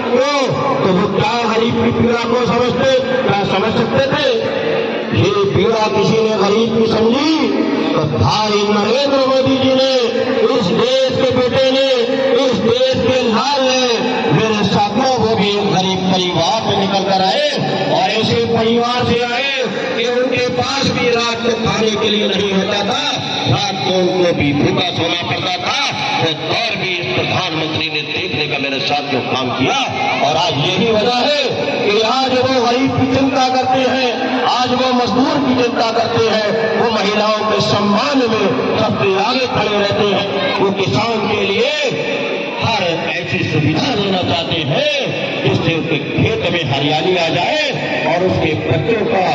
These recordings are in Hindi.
क्यों? तो वो क्या गरीब की पीड़ा को समझते, क्या समझ सकते थे? ये पीड़ा किसी ने गरीब की समझी तो भाई नरेंद्र मोदी जी ने, इस देश के बेटे ने, इस देश के लाल ने, मेरे साथियों वो भी गरीब परिवार से निकल कर आए और ऐसे परिवार से आए कि उनके पास भी रात को खाने के लिए नहीं होता था, रात को उनको भी भूखा सोना पड़ता था। वो दौर भी इस प्रधानमंत्री ने देखने का मेरे साथियों काम किया। और आज यही वजह है कि आज वो गरीब की चिंता करते हैं, आज वो मजदूर की चिंता करते हैं, वो महिलाओं के सम्मान में सबसे आगे खड़े रहते हैं, वो किसान के लिए हर ऐसी सुविधा देना चाहते हैं जिससे उसके खेत में हरियाली आ जाए और उसके बच्चों का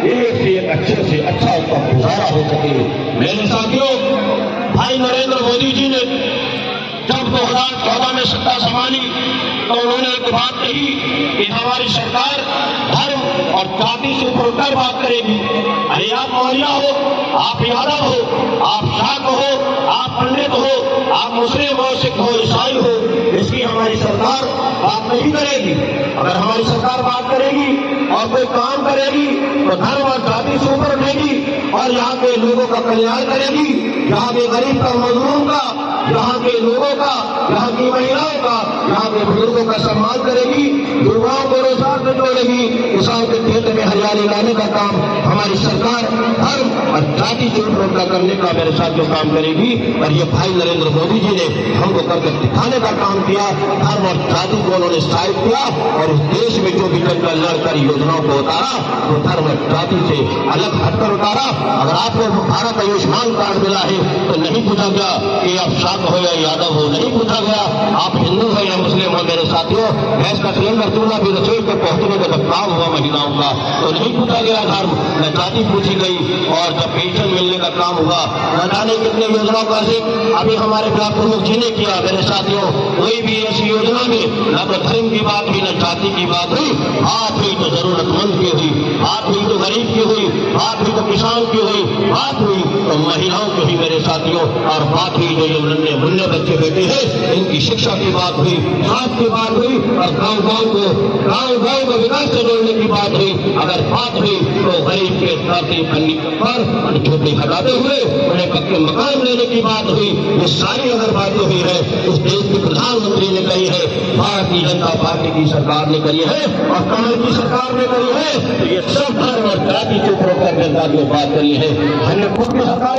एक से एक अच्छे से अच्छा उसका गुजारा हो सके। मेरे साथियों, भाई नरेंद्र मोदी जी ने जब 2014 में सत्ता संभाली तो उन्होंने एक बात कही कि हमारी सरकार धर्म और जाति से ऊपर बात करेगी। अरे आप मौर्या हो, आप यादव हो, आप शाक हो, आप पंडित हो, आप मुस्लिम हो, सिख हो, ईसाई हो, इसकी हमारी सरकार बात नहीं करेगी। अगर हमारी सरकार बात करेगी और कोई काम करेगी तो धर्म और जाति से ऊपर उठेगी और यहाँ के लोगों का कल्याण करेगी, यहाँ के गरीब का, मजदूरों का, यहाँ के लोगों का, यहाँ की महिलाओं का, यहाँ के बुजुर्गों का सम्मान करेगी, युवाओं को रोजगार से जोड़ेगी, किसान के खेत में हरियाली लाने का काम हमारी सरकार धर्म और जाति से ऊपर करने का मेरे साथ जो काम करेगी। और ये भाई नरेंद्र मोदी जी ने हमको करके दिखाने का काम किया। धर्म और जाति को उन्होंने साइड किया और इस देश में जो भी जन कल्याणकारी योजनाओं को उतारा वो धर्म और जाति से अलग हटकर उतारा। अगर आपको भारत आयुष्मान कार्ड मिला है तो नहीं पूछा गया कि आप शाक हो या यादव हो, नहीं पूछा गया आप हिंदू हो या मुस्लिम हो। मेरे साथियों, गैस का सिलेंडर चूल्हा भी रसोई को पहुंचने का जब काम हुआ महिलाओं का तो नहीं पूछा गया धर्म, न जाति पूछी गई। और जब पेंशन मिलने का काम हुआ न जाने कितने योजनाओं का अभी हमारे ब्लॉक प्रमुख जी ने किया। मेरे साथियों, कोई भी ऐसी योजना में न तो धर्म की बात हुई, न जाति की बात हुई, बात हुई तो जरूरतमंद की हुई, बात हुई तो गरीब की हुई, बात हुई तो किसान की हुई, बात हुई तो महिलाओं की हुई मेरे साथियों। और बात हुई जो ये नन्हे मुन्ने बच्चे बेटे हैं इनकी शिक्षा की बात हुई, स्वास्थ्य की बात हुई और गाँव को विकास से जोड़ने की बात हुई। अगर बात हुई तो गरीब के धरती पर झोपड़ी हटाते हुए उन्हें पक्के मकान देने की बात हुई। ये सारी अगर बातें हुई है इस देश के प्रधानमंत्री ने कही है, भारतीय जनता पार्टी की सरकार ने करी है और कमल की सरकार ने करी है, तो ये सब धर्म और जाति के ऊपर जनता की बात करी है। हमने खुद